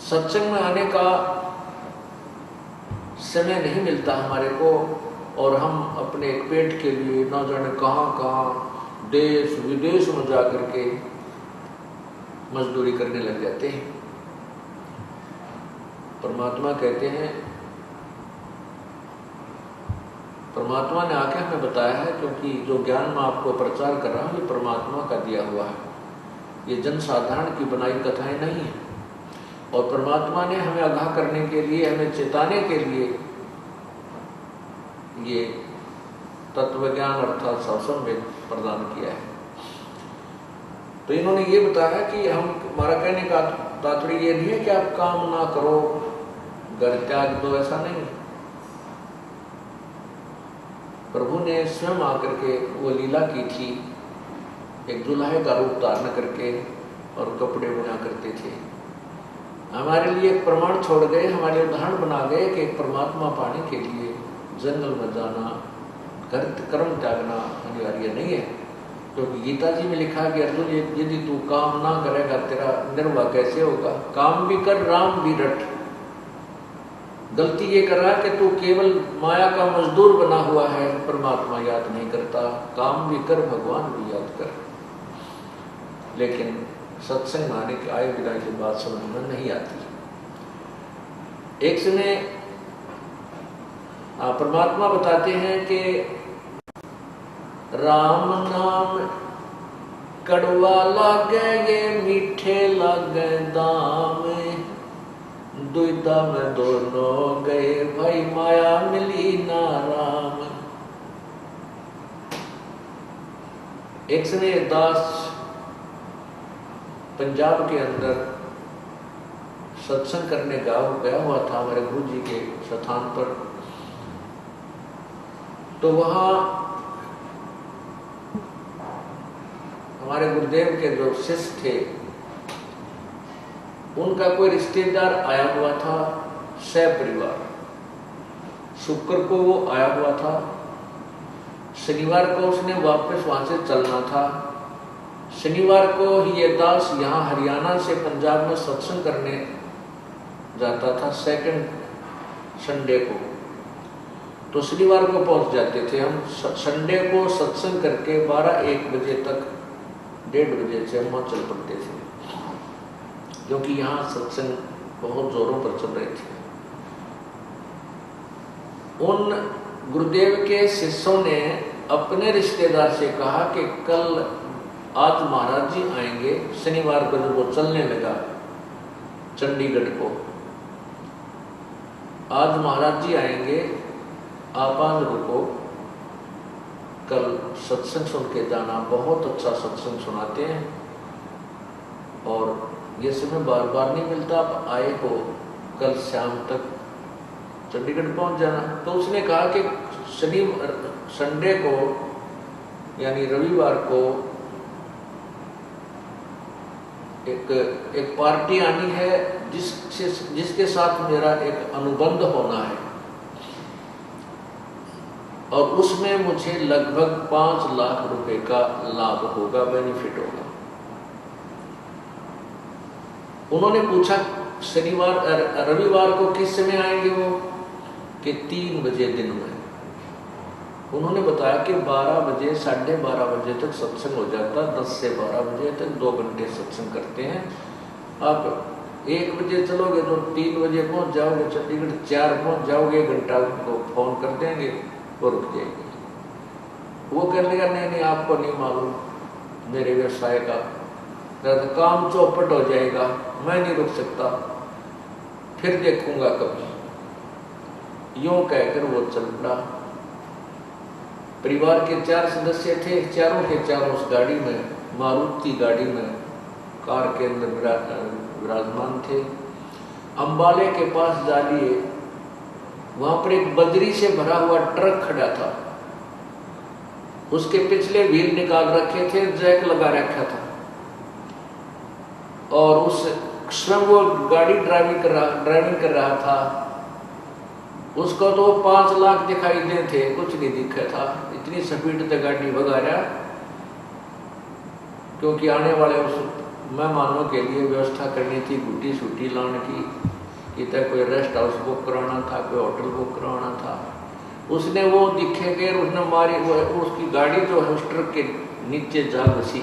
सत्संग में आने का समय नहीं मिलता हमारे को, और हम अपने पेट के लिए न जाने कहाँ कहाँ देश विदेश में जा करके मजदूरी करने लग जाते हैं। परमात्मा कहते हैं, परमात्मा ने आके हमें बताया है, क्योंकि जो ज्ञान मैं आपको प्रचार कर रहा हूँ ये परमात्मा का दिया हुआ है, ये जनसाधारण की बनाई कथाएं नहीं है। और परमात्मा ने हमें आगाह करने के लिए, हमें चेताने के लिए ये तत्व ज्ञान अर्थात सत्संग प्रदान किया है। तो इन्होंने ये बताया कि हमारा कहने का तात्पर्य ये नहीं है कि आप काम ना करो, घर त्याग दो, ऐसा नहीं। प्रभु ने स्वयं आकर के वो लीला की थी, एक दुल्हे का रूप धारण करके और कपड़े बुना करते थे। हमारे लिए एक प्रमाण छोड़ गए, हमारे उदाहरण बना गए कि परमात्मा पाने के लिए जंगल में जाना, कर्म त्यागना अनिवार्य नहीं है। क्योंकि गीता जी में लिखा है कि अर्जुन यदि तू काम ना करेगा तेरा निर्वाह कैसे होगा। काम भी कर, राम भी रट। गलती ये कर रहा है कि तू केवल माया का मजदूर बना हुआ है, परमात्मा याद नहीं करता। काम भी कर, भगवान भी याद कर। लेकिन सत्संग आने के आए बिना की बात समझ में नहीं आती। एक समय परमात्मा बताते हैं कि राम नाम कड़वा लागे ये मीठे लागे दाम, दुविधा में दोनों गए भाई माया मिली ना राम। एक समय दास पंजाब के अंदर सत्संग करने गया हुआ था हमारे गुरु जी के स्थान पर। तो वहाँ हमारे गुरुदेव के जो शिष्य थे उनका कोई रिश्तेदार आया हुआ था, सपरिवार। शुक्र को वो आया हुआ था, शनिवार को उसने वापस वहां से चलना था। शनिवार को ही ये दास यहाँ हरियाणा से पंजाब में सत्संग करने जाता था, सेकंड संडे को। तो शनिवार को पहुंच जाते थे हम। संडे को सत्संग करके 12-1 बजे तक, 1:30 बजे से हम चल पड़ते थे, क्योंकि यहाँ सत्संग बहुत जोरों पर चल रहे थे। उन गुरुदेव के शिष्यों ने अपने रिश्तेदार से कहा कि कल आज महाराज जी आएंगे। शनिवार को जब वो चलने लगा चंडीगढ़ को, आज महाराज जी आएंगे, आप आज रुको, कल सत्संग सुन के जाना, बहुत अच्छा सत्संग सुनाते हैं और ये समय बार बार नहीं मिलता, आप आए हो, कल शाम तक चंडीगढ़ पहुंच जाना। तो उसने कहा कि संडे को यानी रविवार को एक पार्टी आनी है जिसके साथ मेरा एक अनुबंध होना है, और उसमें मुझे लगभग 5 लाख रुपए का लाभ होगा, बेनिफिट होगा। उन्होंने पूछा रविवार को किस समय आएंगे वो, कि 3 बजे दिन में। उन्होंने बताया कि 12 बजे 12:30 बजे तक सत्संग हो जाता, 10 से 12 बजे तक 2 घंटे सत्संग करते हैं। आप 1 बजे चलोगे तो 3 बजे पहुंच जाओगे चंडीगढ़, 4 पहुंच जाओगे, 1 घंटा उनको फोन कर देंगे, वो रुक जाएगी। वो कहने लगा नहीं आपको नहीं मालूम मेरे व्यवसाय का, काम चौपट हो जाएगा, मैं नहीं रुक सकता, फिर देखूंगा कभी। यूं कहकर वो चल पड़ा। परिवार के 4 सदस्य थे, चारों के चारों उस गाड़ी में, मारुति गाड़ी में, कार के अंदर विराजमान थे। अंबाले के पास जा लिए, वहां पर एक बजरी से भरा हुआ ट्रक खड़ा था, उसके पिछले व्हील निकाल रखे थे, जैक लगा रखा था, और उस स्वयं वो गाड़ी ड्राइविंग कर रहा था। उसको तो 5 लाख दिखाई दे थे, कुछ नहीं दिखा था, इतनी स्पीड से गाड़ी भगा रहा, क्योंकि आने वाले उस मेहमानों के लिए व्यवस्था करनी थी, गुटी सूटी लाने की, कितने कोई रेस्ट हाउस बुक कराना था, कोई होटल बुक कराना था। उसने वो दिखे गए, उसने मारी, उसकी गाड़ी जो है उस ट्रक के नीचे जा घुसी।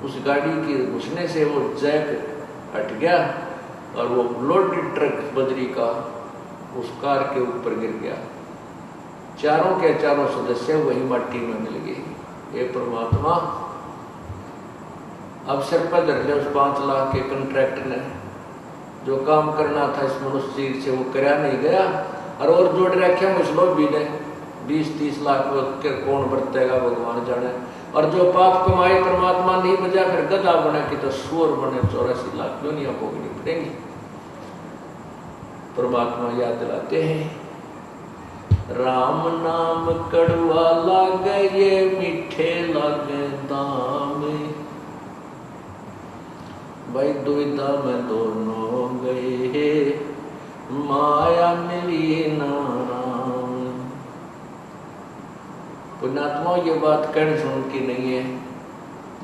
उस गाड़ी की घुसने से वो जैक हट गया और वो लोडेड ट्रक बजरी का उस कार के ऊपर गिर गया। चारों के चारों सदस्य वही माटी में मिल गए। ये परमात्मा अब सिर पर धर लिया उस 5 लाख के कॉन्ट्रैक्ट ने। जो काम करना था इस मनुष्य शरीर से वो कराया नहीं गया, और जोड़ रखे उस लोग भी ने 20-30 लाख के कौन बरतेगा भगवान जाने। और जो पाप कमाए परमात्मा नहीं बजा, फिर गधा बना कि तो सूर बने 84 लाख दुनिया भोगनी पड़ेंगी। परमात्मा याद दिलाते हैं, राम नाम कड़वा लागे ये मीठे लागे दाम। भाई दुविधा में दोनों गए, माया मिली ना राम। पुण्यात्मा ये बात कहने सुन की नहीं है,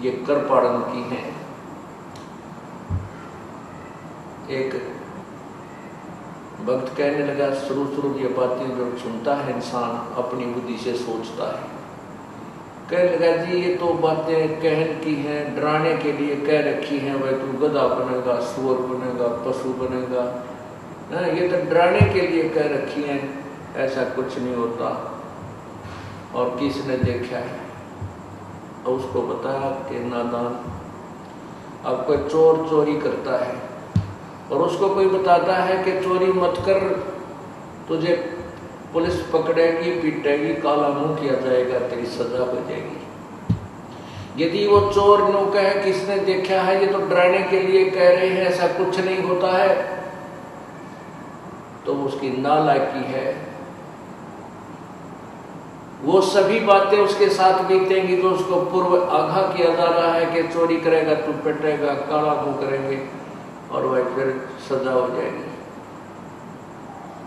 ये कर पाड़न की है। एक भक्त कहने लगा, शुरू ये बातें जो सुनता है इंसान अपनी बुद्धि से सोचता है। कहने लगा जी ये तो बातें कहन की हैं, डराने के लिए कह रखी हैं, भाई तू गधा बनेगा, सुअर बनेगा, पशु बनेगा, ये तो डराने के लिए कह रखी हैं, ऐसा कुछ नहीं होता। और किसने देखा है और उसको बताया कि नादान, अब कोई चोर चोरी करता है और उसको कोई बताता है कि चोरी मत कर, तुझे पुलिस पकड़ेगी, पीटेगी, काला मुंह किया जाएगा, तेरी सजा हो जाएगी। यदि वो चोर नो कहे किसने देखा है, ये तो डराने के लिए कह रहे हैं, ऐसा कुछ नहीं होता है, तो उसकी नालायकी है। वो सभी बातें उसके साथ बीतेंगी जो उसको पूर्व आगाह किया जा रहा है कि चोरी करेगा तू पिटेगा, काला मुंह करेंगे और वह फिर सजा हो जाएगी।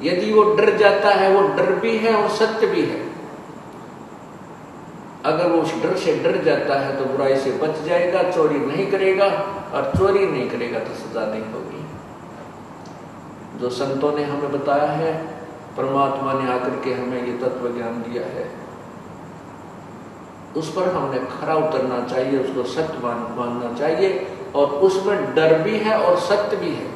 यदि वो डर जाता है, वो डर भी है और सत्य भी है। अगर वो उस डर से डर जाता है तो बुराई से बच जाएगा, चोरी नहीं करेगा, और चोरी नहीं करेगा तो सजा नहीं होगी। जो संतों ने हमें बताया है, परमात्मा ने आकर के हमें ये तत्व ज्ञान दिया है, उस पर हमने खरा उतरना चाहिए, उसको सत्य मानना चाहिए, और उसमें डर भी है और सत्य भी है।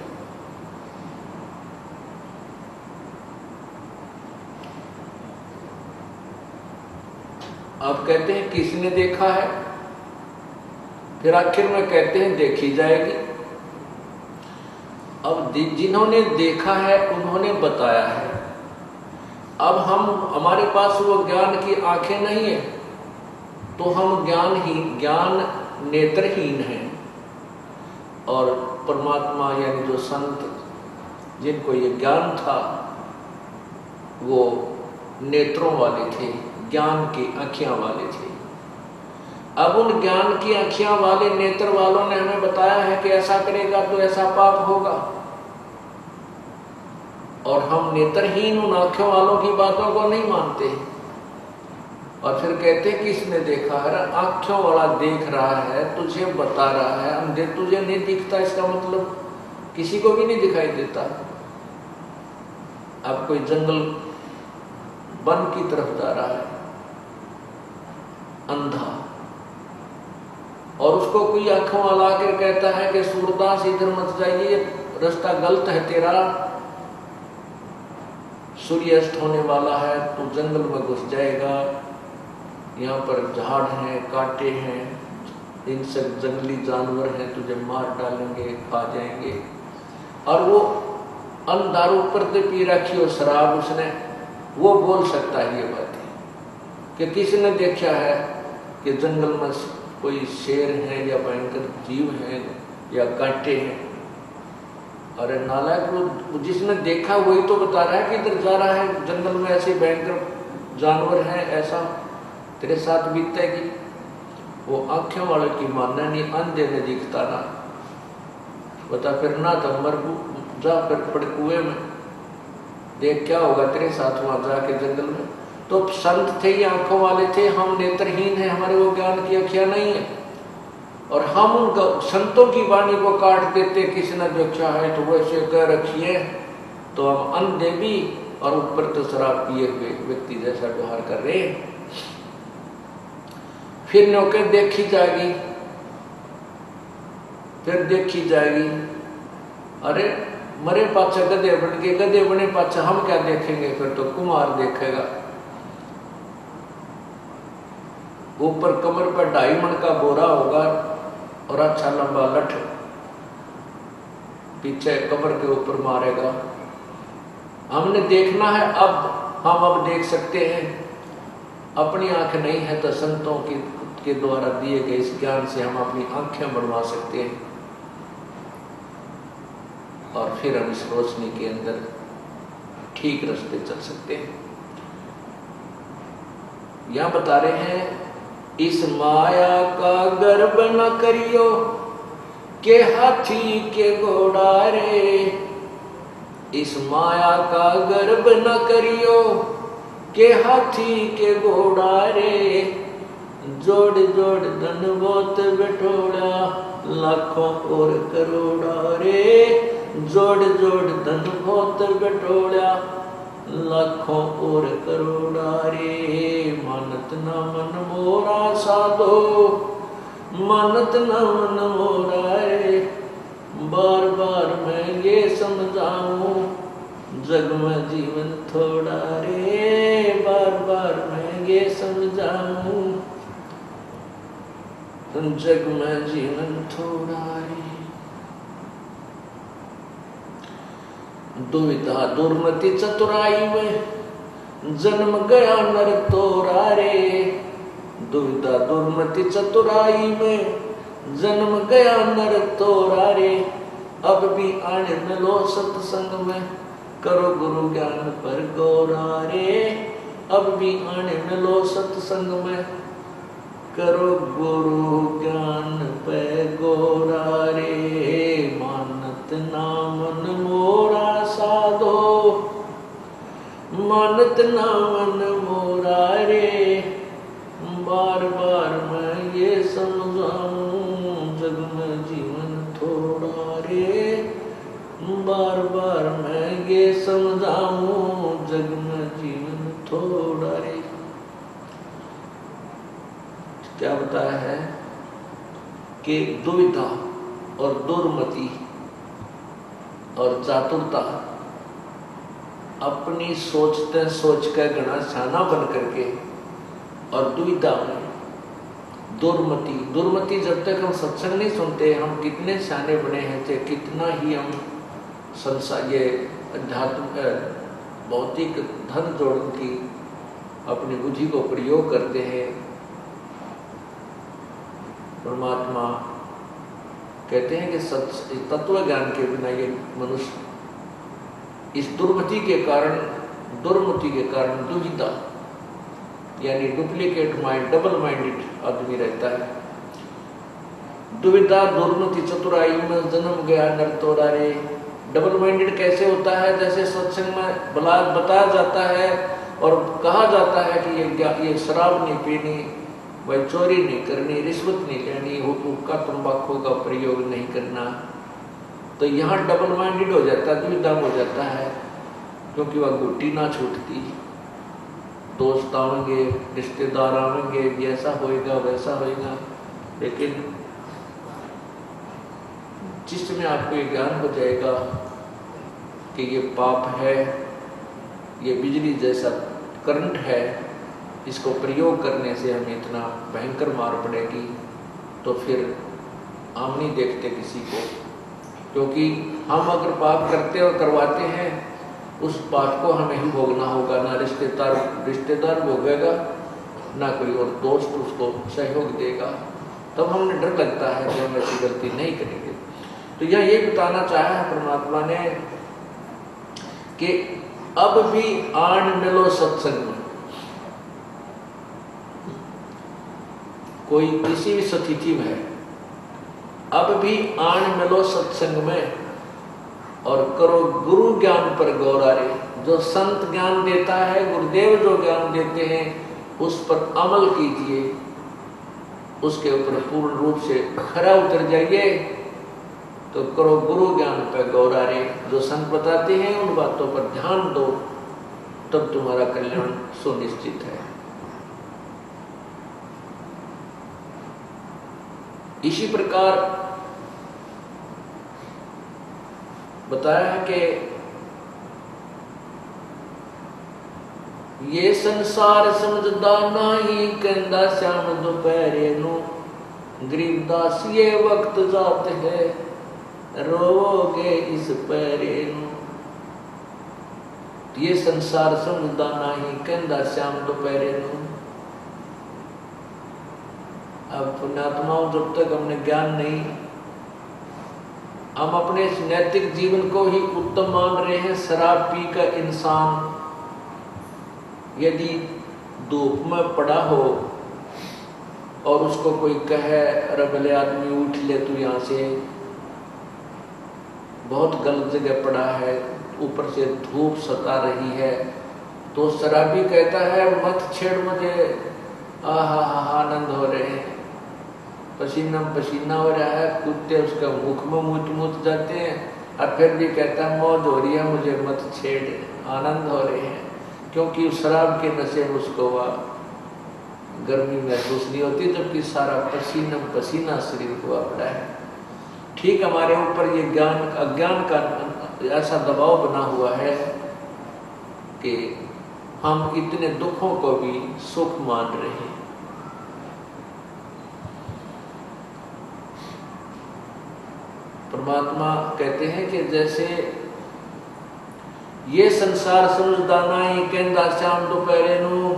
आप कहते हैं किसने देखा है, फिर आखिर में कहते हैं देखी जाएगी। अब जिन्होंने देखा है उन्होंने बताया है। अब हमारे पास वो ज्ञान की आंखें नहीं है, तो हम ज्ञान नेत्रहीन हैं। और परमात्मा यानी जो संत जिनको ये ज्ञान था वो नेत्रों वाले थे, ज्ञान की आँखियाँ वाले थे। अब उन ज्ञान की आँखियाँ वाले नेत्र वालों ने हमें बताया है कि ऐसा करेगा तो ऐसा पाप होगा, और हम नेत्रहीन उन आँखों वालों की बातों को नहीं मानते। और फिर कहते किसने देखा है, आँखों वाला देख रहा है, तुझे बता रहा है, अंधे तुझे नहीं दिखता, इसका मतलब किसी को भी नहीं दिखाई देता। अब कोई जंगल वन की तरफ जा रहा है अंधा, और उसको कोई आंखों वाला आकर कहता है कि सूरदास इधर मत जाइए, रास्ता गलत है तेरा, सूर्यास्त होने वाला है, तू जंगल में घुस जाएगा, यहाँ पर झाड़ हैं, कांटे हैं, इनसे जंगली जानवर हैं, तुझे मार डालेंगे, खा जाएंगे। और वो अंधारू पर पी रखी हो शराब उसने, वो बोल सकता है ये बातें कि किसने देखा है कि जंगल में कोई शेर है या भयंकर जीव है या कांटे हैं। अरे नालायक, वो जिसने देखा वही तो बता रहा है कि इधर जा रहा है, जंगल में ऐसे भयंकर जानवर हैं, ऐसा तेरे साथ बीतेगी। वो आंखें वाले की मानना नहीं, अंधे ने दिखता ना बता, फिर ना तो मर जा, फिर पड़ कुएं में, देख क्या होगा तेरे साथ वहां जाके जंगल में। तो संत थे, ये आंखों वाले थे, हम नेत्रहीन हैं, हमारे वो ज्ञान की आँखियां नहीं है। और हम उनका संतों की वाणी को काट देते, किसी ने देखा है तो वैसे कह रखिए, तो हम अंधे भी और ऊपर तो शराब पिए हुए व्यक्ति जैसा व्यवहार कर रहे हैं। फिर नौके देखी जाएगी, फिर देखी जाएगी। अरे मरे पाछे गधे बन के, गधे बने पाछे हम क्या देखेंगे, फिर तो कुमार देखेगा। ऊपर कमर पर 2.5 मन का बोरा होगा और अच्छा लंबा लठ पीछे कमर के ऊपर मारेगा। हमने देखना है, अब हम अब देख सकते हैं। अपनी आंख नहीं है तो संतों के द्वारा दिए गए इस ज्ञान से हम अपनी आंखें बनवा सकते हैं और फिर हम इस रोशनी के अंदर ठीक रास्ते चल सकते हैं। यहां बता रहे हैं, इस माया का गर्भ न करियो के हाथी के घोड़ा रे। इस माया का गर्भ न करियो के हाथी के घोड़ा रे। जोड़ जोड़ धन बहुत बटोड़ा लाखों और करोड़ा रे। जोड़ जोड़ धन बहुत बटोड़ा लाखों और करोड़ा रे। मानत न मन मोरा साधो, मानत न मन मोरा रे। बार बार मैं ये समझाऊं, जग में जीवन थोड़ा रे। बार बार मैं ये समझाऊं, जग में जीवन थोड़ा रे। दुविधा दुर्मति चतुराई में जन्म गया नर तोरा रे। दुविधा दुर्मति चतुराई में जन्म गया नर तोरा रे। अब भी आने मिलो सत्संग में, करो गुरु ज्ञान पर गौरा रे। अब भी आने मिलो सत्संग में, करो गुरु ज्ञान पे गौरा रे। मानत ना मन मोरा साधो, मानत ना मन मोरा रे। बार बार मैं ये समझाऊं, जग में जीवन थोड़ा रे। बार बार मैं ये समझाऊं, जग में जीवन थोड़ा रे। क्या बताया है कि दुविधा और दुर्मति और चातुरता अपनी सोचते सोच कर घना छाना बन करके, और दुविधा में दुर्मति। दुर्मति जब तक हम सत्संग नहीं सुनते, हम कितने छाने बने हैं थे, कितना ही हम संसार ये अध्यात्म भौतिक धन जोड़ने की अपनी बुद्धि को प्रयोग करते हैं। परमात्मा कहते हैं कि तत्व ज्ञान के बिना ये मनुष्य इस दुर्मति के कारण दुविधा यानी डुप्लीकेट माइंड, डबल माइंडेड आदमी रहता है। दुविधा दुर्मति चतुराई में जन्म गया नर तोरा रे। डबल माइंडेड कैसे होता है? जैसे सत्संग में बताया जाता है और कहा जाता है कि ये शराब नहीं पीनी, भाई चोरी नहीं करनी, रिश्वत नहीं लेनी, हुक्का तंबाकू का प्रयोग नहीं करना, तो यहाँ डबल माइंडेड हो जाता है, दुविधा हो जाता है, क्योंकि वह गुट्टी ना छूटती। दोस्त आएंगे, रिश्तेदार आएंगे, ऐसा होएगा वैसा होएगा, लेकिन जिसमें आपको ये ज्ञान हो जाएगा कि ये पाप है, ये बिजली जैसा करंट है, इसको प्रयोग करने से हमें इतना भयंकर मार पड़ेगी, तो फिर हम नहीं देखते किसी को, क्योंकि हम अगर पाप करते और करवाते हैं उस बात को हमें ही भोगना होगा। ना रिश्तेदार भोगेगा, ना कोई और दोस्त उसको सहयोग देगा। तब हमें डर लगता है कि हम ऐसी गलती नहीं करेंगे। तो यह ये बताना चाहा है परमात्मा ने कि अब भी आन मिलो सत्संग में। कोई किसी भी स्थिति में है, अब भी आन मिलो सत्संग में और करो गुरु ज्ञान पर गौरा रे। जो संत ज्ञान देता है, गुरुदेव जो ज्ञान देते हैं, उस पर अमल कीजिए। उसके ऊपर पूर्ण रूप से खरा उतर जाइए तो करो गुरु ज्ञान पे गौरारे। जो संत बताते हैं उन बातों पर ध्यान दो, तब तुम्हारा कल्याण सुनिश्चित है। इसी प्रकार बताया है कि ये संसार समझदा नहीं, कहंदा श्याम दोपहरे नु, गरीबदास ये वक्त जात है, रोओगे इस पहरे नु। ये संसार समझदा नहीं, कहंदा श्याम दोपहरे नु। अब पुण्यात्माओं, जब तक हमने ज्ञान नहीं, हम अपने इस नैतिक जीवन को ही उत्तम मान रहे हैं। शराब पी का इंसान यदि धूप में पड़ा हो और उसको कोई कहे अरे भले आदमी उठ ले तू यहाँ से, बहुत गलत जगह पड़ा है, ऊपर से धूप सता रही है, तो शराबी कहता है मत छेड़ मुझे, आहा आनंद हो रहे हैं, पसीना पसीना हो रहा है, कुत्ते उसका मुख में मुत जाते हैं, और फिर भी कहता है मौज हो रही है, मुझे मत छेड़, आनंद हो रहे हैं। क्योंकि उस शराब के नशे में उसको वह गर्मी महसूस नहीं होती, जबकि सारा पसीना पसीना शरीर को पड़ा है। ठीक हमारे ऊपर ये ज्ञान अज्ञान का ऐसा दबाव बना हुआ है कि हम इतने दुखों को भी सुख मान रहे हैं। परमात्मा कहते हैं कि जैसे ये संसार समझदा नहीं, कहंदा श्याम दोपहरे नु।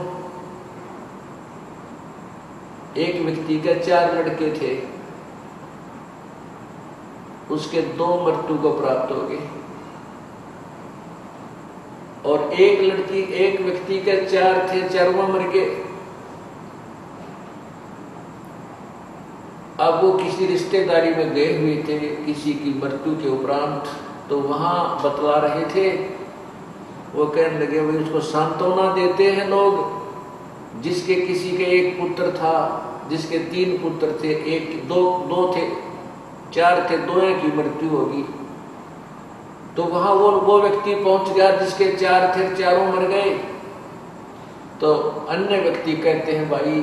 एक व्यक्ति के 4 लड़के थे, उसके 2 मृत्यु को प्राप्त हो गए, और एक व्यक्ति के 4 थे, 4वां मर गए। अब वो किसी रिश्तेदारी में गए हुए थे किसी की मृत्यु के उपरांत, तो वहां बतला रहे थे, वो कहने लगे भाई उसको सांत्वना देते हैं लोग, जिसके किसी के 1 पुत्र था, जिसके 3 पुत्र थे, 2 थे, 4 थे, 2 की मृत्यु होगी। तो वहां वो व्यक्ति पहुंच गया जिसके 4 थे, 4 मर गए। तो अन्य व्यक्ति कहते हैं भाई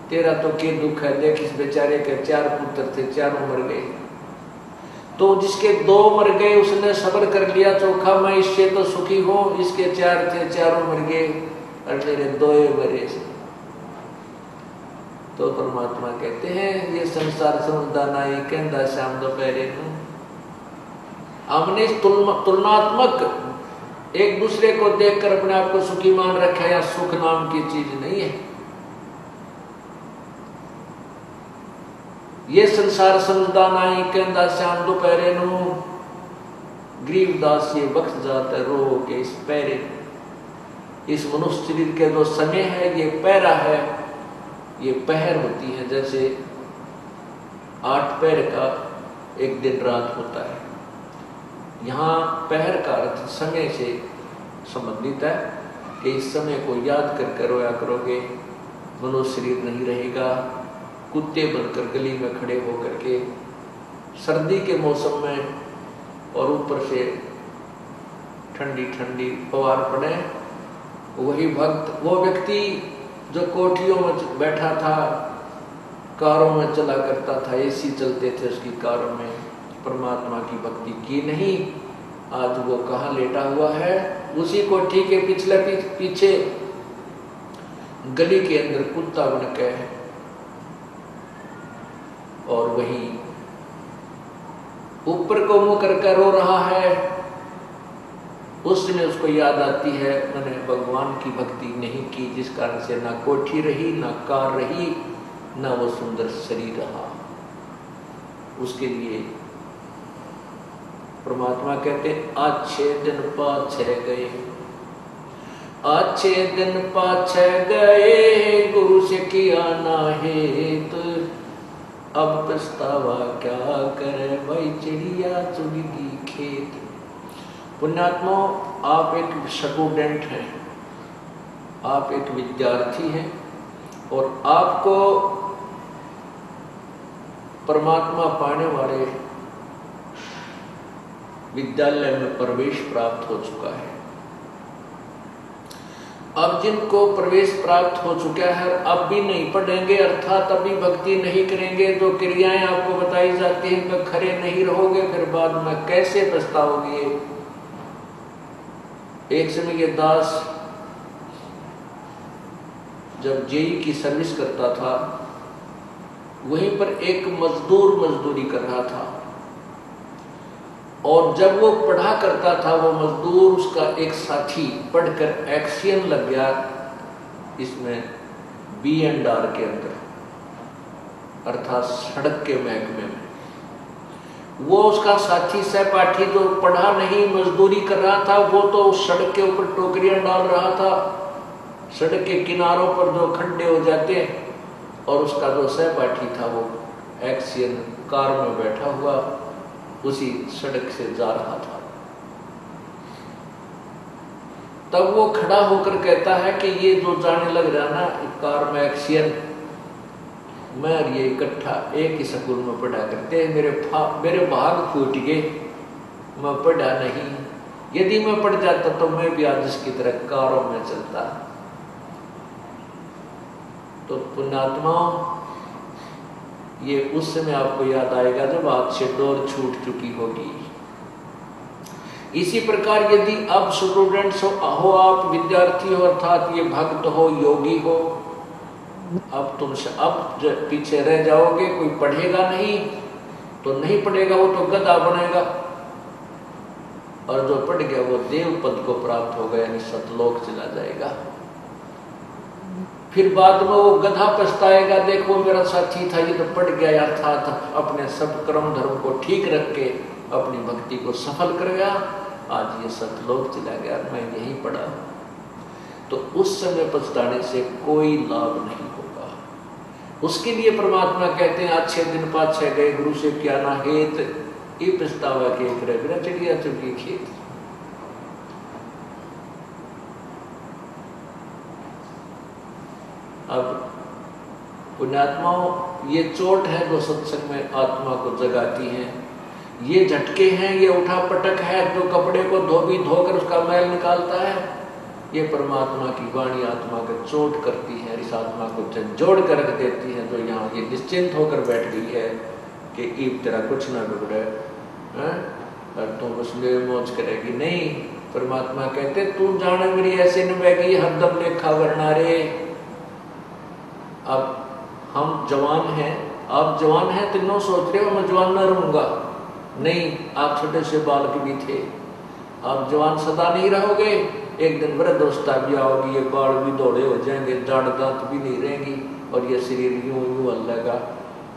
तेरा तो क्या दुख है, देख इस बेचारे के 4 पुत्र थे, 4 मर गए। तो जिसके 2 मर गए उसने सब्र कर लिया चोखा, मैं इससे तो सुखी हूं, इसके 4 थे, 4 मर गए और मेरे 2 मरे। तो परमात्मा कहते हैं ये संसार समझदा नहीं, कहंदा श्याम दोपहरे नु। हमने तुलनात्मक एक दूसरे को देखकर अपने आप को सुखी मान रखा है, या सुख नाम की चीज नहीं है। ये संसार समझदा नहीं, कहंदा श्याम दोपहरे नु। गरीबदास ये वक्त जाता रो के इस पैरे। इस मनुष्य शरीर के जो समय है ये पैरा है, ये पहर होती है। जैसे 8 पहर का एक दिन रात होता है, यहाँ पहर का अर्थ समय से संबंधित है कि इस समय को याद कर रोया करोगे, मनुष्य शरीर नहीं रहेगा। कुत्ते बनकर गली में खड़े होकर के सर्दी के मौसम में और ऊपर से ठंडी ठंडी फवार पड़े, वही भक्त, वो व्यक्ति जो कोठियों में बैठा था, कारों में चला करता था, एसी चलते थे उसकी कारों में, परमात्मा की भक्ति की नहीं, आज वो कहाँ लेटा हुआ है, उसी कोठी के पीछे गली के अंदर कुत्ता बन के, और वही ऊपर को मुंह करके रो रहा है। उस समय उसको याद आती है मैंने भगवान की भक्ति नहीं की, जिस कारण से ना कोठी रही, ना कार रही, ना वो सुंदर शरीर रहा। उसके लिए परमात्मा कहते हैं अच्छे दिन पाछे गए, अच्छे दिन पाछे गए, गुरु से किया ना हेत, अब पछतावा क्या करे, भाई चिड़िया चुगी खेत। पुण्यात्मा, आप एक स्टूडेंट हैं, आप एक विद्यार्थी हैं, और आपको परमात्मा पाने वाले विद्यालय में प्रवेश प्राप्त हो चुका है। अब जिनको प्रवेश प्राप्त हो चुका है अब भी नहीं पढ़ेंगे, अर्थात अभी भक्ति नहीं करेंगे, जो क्रियाएं आपको बताई जाती हैं कि खरे नहीं रहोगे, फिर बाद में कैसे पछताओगे। एक समय ये दास जब जेई की सर्विस करता था, वहीं पर एक मजदूर मजदूरी कर रहा था, और जब वो पढ़ा करता था वो मजदूर, उसका एक साथी पढ़कर एक्सियन लग गया इसमें B&R के अंदर, अर्थात सड़क के महकमे में। वो उसका साथी सहपाठी जो पढ़ा नहीं मजदूरी कर रहा था, वो तो सड़क के ऊपर टोकरियां डाल रहा था, सड़क के किनारों पर जो खड्डे हो जाते, और उसका जो सहपाठी था वो एक्सियन कार में बैठा हुआ उसी सड़क से जा रहा था। तब वो खड़ा होकर कहता है कि ये जो जाने लग रहा ना कार में एक्सियन, मैं और ये इकट्ठा एक ही स्कूल में पढ़ा करते हैं, मेरे भाग फूट गए, मैं पढ़ा नहीं, यदि मैं पढ़ जाता तो मैं भी आज इसकी तरह कारों में चलता। तो पुण्यात्माओं, ये उस समय आपको याद आएगा जब हाथ से डोर छूट चुकी होगी। इसी प्रकार यदि अब स्टूडेंट्स हो आप, विद्यार्थी हो, अर्थात ये भक्त हो, योगी हो, अब तुमसे अब पीछे रह जाओगे, कोई पढ़ेगा नहीं तो नहीं पढ़ेगा, वो तो गधा बनेगा, और जो पढ़ गया वो देव पद को प्राप्त होगा, यानी सतलोक चला जाएगा। फिर बाद में वो गधा पछताएगा, देखो मेरा साथी था, ये तो पढ़ गया, अर्थात अपने सब कर्म धर्म को ठीक रख के अपनी भक्ति को सफल कर गया, आज ये सतलोक चला गया, मैं यही पढ़ा। तो उस समय पछताने से कोई लाभ नहीं होगा। उसके लिए परमात्मा कहते हैं अच्छे दिन पाछे गए, गुरु से क्या ना हेत, ये पछतावा के बिना चिड़िया चुकी खेत। अब पुण्यात्माओं, ये चोट है जो सत्संग में आत्मा को जगाती है, ये झटके हैं, ये उठा पटक है जो कपड़े को धोकर उसका मैल निकालता है, ये परमात्मा की वाणी आत्मा को चोट करती है, इस आत्मा को झंझोड़ कर रख देती है, जो यहाँ ये निश्चिंत होकर बैठ गई है कि ईब तेरा कुछ ना बिगड़े, और तुम उसमें मौज करेगी नहीं। परमात्मा कहते तू जाने मेरी ऐसे न बहगी हरदम लेखा वरना रे। अब हम जवान हैं, आप जवान हैं, तीनों सोच रहे हो मैं जवान ना रहूंगा, नहीं, आप छोटे से बालक भी थे, आप जवान सदा नहीं रहोगे, एक दिन वृद्धावस्था भी आओगी, ये बाल भी दौड़े हो जाएंगे, जाड़ दांत भी नहीं रहेंगी, और ये शरीर यूं यूं हल्लेगा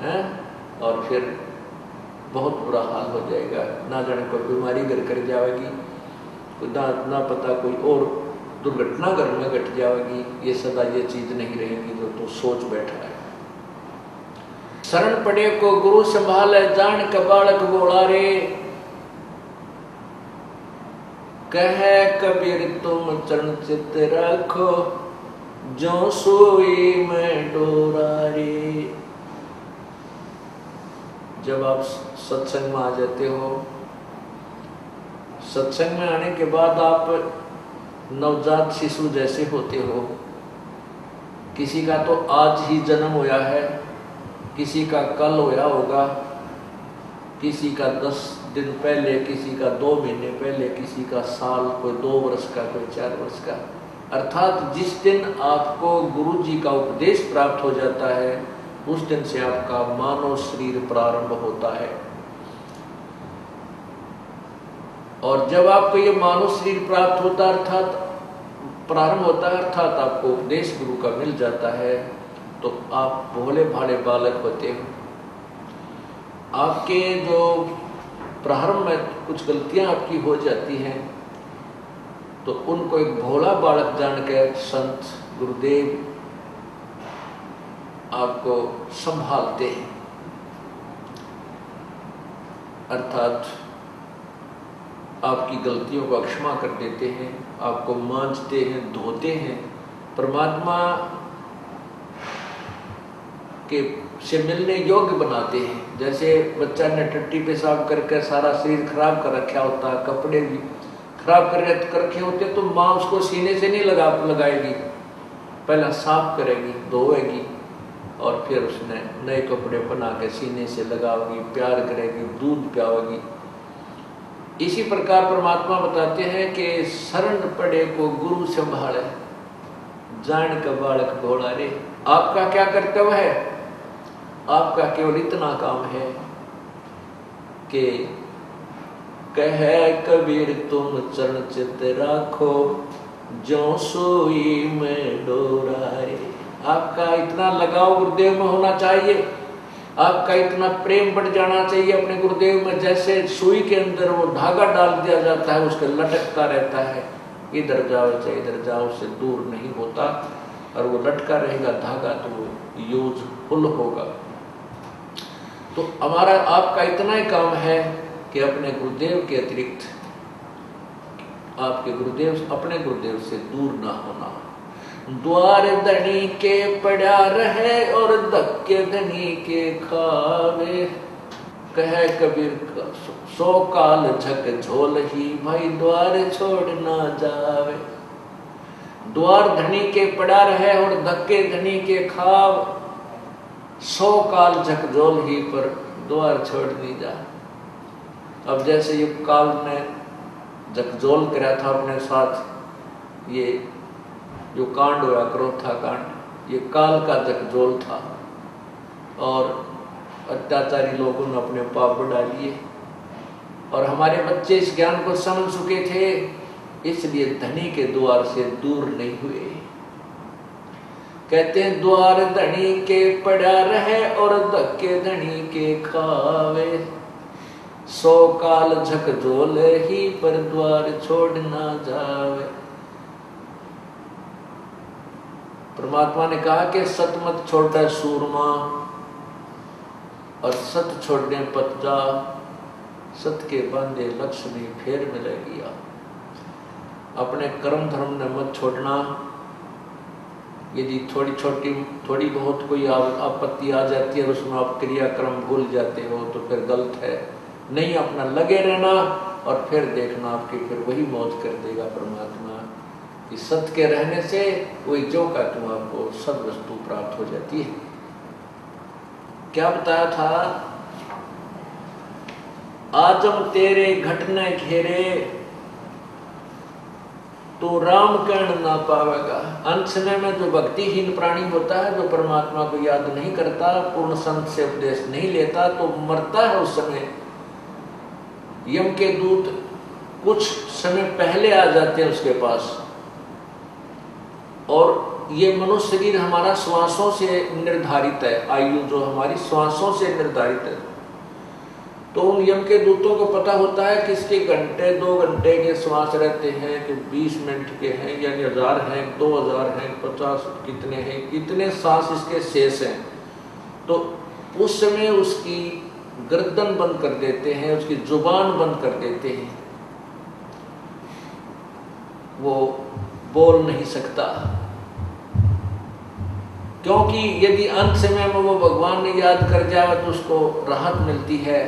है, और फिर बहुत बुरा हाल हो जाएगा, ना जाने कोई बीमारी घर कर जाएगी, ना पता कोई और दुर्घटना घर में घट जाएगी, ये सदा ये चीज नहीं रहेगी जो तो सोच बैठा है। शरण पड़े को गुरु संभाले, जान का बालक बोला रे, कहे कबीर तुम चरण चित रखो, जो सोई में डोरा रे। जब आप सत्संग में आ जाते हो, सत्संग में आने के बाद आप नवजात शिशु जैसे होते हो, किसी का तो आज ही जन्म होया है, किसी का कल होया होगा, किसी का 10 दिन पहले, किसी का 2 महीने पहले, किसी का साल, कोई 2 वर्ष का, कोई 4 वर्ष का। अर्थात जिस दिन आपको गुरु जी का उपदेश प्राप्त हो जाता है, उस दिन से आपका मानव शरीर प्रारंभ होता है, और जब आपको ये मानव शरीर प्राप्त होता अर्थात प्रारंभ होता है, अर्थात आपको उपदेश गुरु का मिल जाता है, तो आप भोले भाले बालक होते हो। आपके जो प्रारंभ में कुछ गलतियां आपकी हो जाती हैं, तो उनको एक भोला बालक जान के संत गुरुदेव आपको संभालते हैं, अर्थात आपकी गलतियों को क्षमा कर देते हैं, आपको मांजते हैं, धोते हैं, परमात्मा के से मिलने योग्य बनाते हैं। जैसे बच्चा ने टट्टी पेशाब करके सारा शरीर खराब कर रखा होता है, कपड़े भी खराब कर रखे होते, तो माँ उसको सीने से नहीं लगाएगी, पहला साफ करेगी, धोएगी और फिर उसने नए कपड़े बना के सीने से लगाओगी, प्यार करेगी, दूध पियाओगी। इसी प्रकार परमात्मा बताते हैं कि शरण पड़े को गुरु संभाले, जान का बालक भोला रे। आपका क्या कर्तव्य है? आपका केवल इतना काम है कि कहे कबीर तुम चरण चित राखो, जो सोई में डोरा रे। आपका इतना लगाव गुरुदेव में होना चाहिए, आपका इतना प्रेम बढ़ जाना चाहिए अपने गुरुदेव में, जैसे सुई के अंदर वो धागा डाल दिया जाता है, उसके लटकता रहता है, इधर जाओ चाहे इधर जाओ, उससे दूर नहीं होता, और वो लटका रहेगा धागा, तो वो यूजफुल होगा। तो हमारा आपका इतना ही काम है कि अपने गुरुदेव के अतिरिक्त आपके गुरुदेव अपने गुरुदेव से दूर ना होना। द्वार धनी के पड़ा रहे और धक्के धनी के खावे, कहे कबीर सो काल झक झोल ही, भाई द्वार छोड़ ना जावे। द्वार धनी के पड़ा रहे और धक्के धनी के खाव, 100 काल झकझोल ही पर द्वार छोड़ नहीं जा। अब जैसे ये काल ने झकझोल करा था अपने साथ, ये जो कांड हुआ क्रोधा कांड, ये काल का झकझोल था, और अत्याचारी लोगों ने अपने पाप बढ़ा लिए, और हमारे बच्चे इस ज्ञान को समझ चुके थे, इसलिए धनी के द्वार से दूर नहीं हुए। कहते हैं द्वार धनी के पड़ा रहे और धक्के धनी के खावे, 100 काल झकझोल ही पर द्वार छोड़ ना जावे। परमात्मा ने कहा कि सत मत छोड़ता सूरमा, और सत छोड़ने पत जा, सत के बांधे लक्ष्मी फेर मिलेगी। अपने कर्म धर्म ने मत छोड़ना। यदि थोड़ी बहुत कोई आपत्ति आ जाती है, उसमें आप क्रियाक्रम भूल जाते हो, तो फिर गलत है। नहीं, अपना लगे रहना, और फिर देखना आपकी फिर वही मौज कर देगा परमात्मा, कि सत्य के रहने से वही जो का तुम आपको सब वस्तु प्राप्त हो जाती है। क्या बताया था? आजम तेरे घटने घेरे, तो राम कर्ण ना पावेगा। अंत समय में जो भक्तिहीन प्राणी होता है, जो परमात्मा को याद नहीं करता, पूर्ण संत से उपदेश नहीं लेता, तो मरता है। उस समय यम के दूत कुछ समय पहले आ जाते हैं उसके पास, और ये मनुष्य शरीर हमारा श्वासों से निर्धारित है, आयु जो हमारी श्वासों से निर्धारित है। तो उन यम के दूतों को पता होता है कि इसके घंटे 2 घंटे के श्वास रहते हैं, कि 20 मिनट के हैं, यानी 1000 हैं, 2000 हैं, 50 कितने हैं, कितने सांस इसके शेष हैं। तो उस समय उसकी गर्दन बंद कर देते हैं, उसकी जुबान बंद कर देते हैं, वो बोल नहीं सकता। क्योंकि यदि अंत समय में वो भगवान ने याद कर जाए तो उसको राहत मिलती है।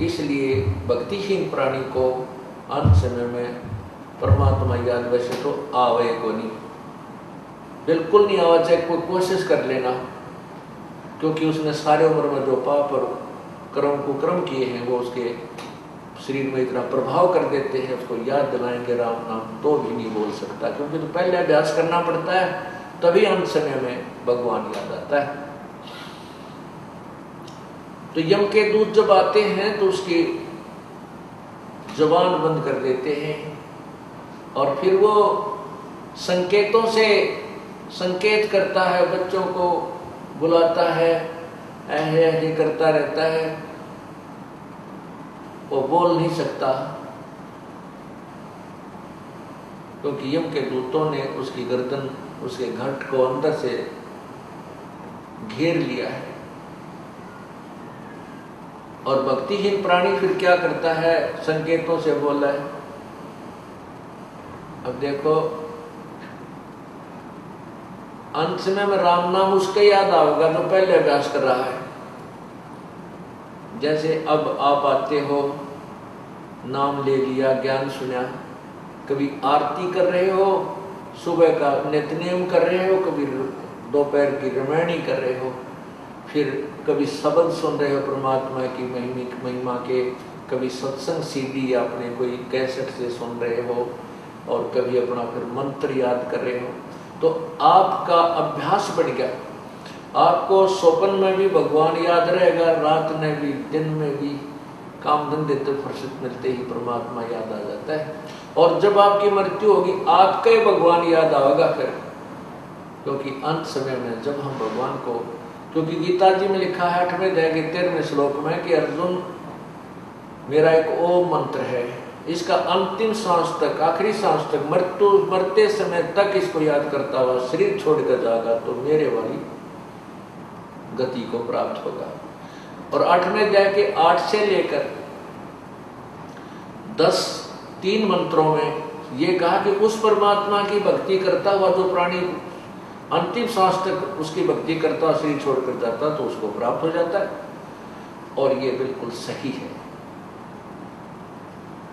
इसलिए भक्तिहीन प्राणी को अंत समय में परमात्मा याद वैसे तो आवे को नहीं, बिल्कुल नहीं आवा, चाहे कोई कोशिश कर लेना, क्योंकि उसने सारे उम्र में जो पाप और कुकर्म किए हैं वो उसके शरीर में इतना प्रभाव कर देते हैं, उसको याद दिलाएंगे राम नाम तो भी नहीं बोल सकता, क्योंकि तो पहले अभ्यास करना पड़ता है, तभी अंत समय में भगवान याद आता है। तो यम के दूत जब आते हैं तो उसकी जुबान बंद कर देते हैं, और फिर वो संकेतों से संकेत करता है, बच्चों को बुलाता है, ऐसे करता रहता है, वो बोल नहीं सकता, क्योंकि यम के दूतों ने उसकी गर्दन, उसके घट को अंदर से घेर लिया है। और भक्तिहीन प्राणी फिर क्या करता है? संकेतों से बोला है। अब देखो अंत समय में राम नाम उसके याद आएगा जो पहले अभ्यास कर रहा है, जैसे अब आप आते हो, नाम ले लिया, ज्ञान सुना, कभी आरती कर रहे हो, सुबह का नित्यनेम कर रहे हो, कभी दोपहर की रामायणी कर रहे हो, फिर कभी शब्द सुन रहे हो परमात्मा की महिमा के, कभी सत्संग सीडी अपने कोई कैसेट से सुन रहे हो, और कभी अपना फिर मंत्र याद कर रहे हो। तो आपका अभ्यास बढ़ गया, आपको स्वप्न में भी भगवान याद रहेगा, रात में भी, दिन में भी, काम धंधे तो फुर्सत मिलते ही परमात्मा याद आ जाता है। और जब आपकी मृत्यु होगी आपका ही भगवान याद आएगा फिर, क्योंकि अंत समय में जब हम भगवान को, क्योंकि गीता जी में लिखा है 8वें अध्याय के 13वें श्लोक में कि अर्जुन मेरा एक ओम मंत्र है, इसका अंतिम सांस तक, आखिरी सांस तक, मरते समय तक इसको याद करता हुआ शरीर छोड़कर जाएगा तो मेरे वाली गति को प्राप्त होगा। और 8वें अध्याय के 8 से लेकर 10 मंत्रों में ये कहा कि उस परमात्मा की भक्ति करता हुआ जो प्राणी अंतिम सांस तक उसकी भक्ति करता हुआ शरीर छोड़कर जाता तो उसको प्राप्त हो जाता है। और ये बिल्कुल सही है।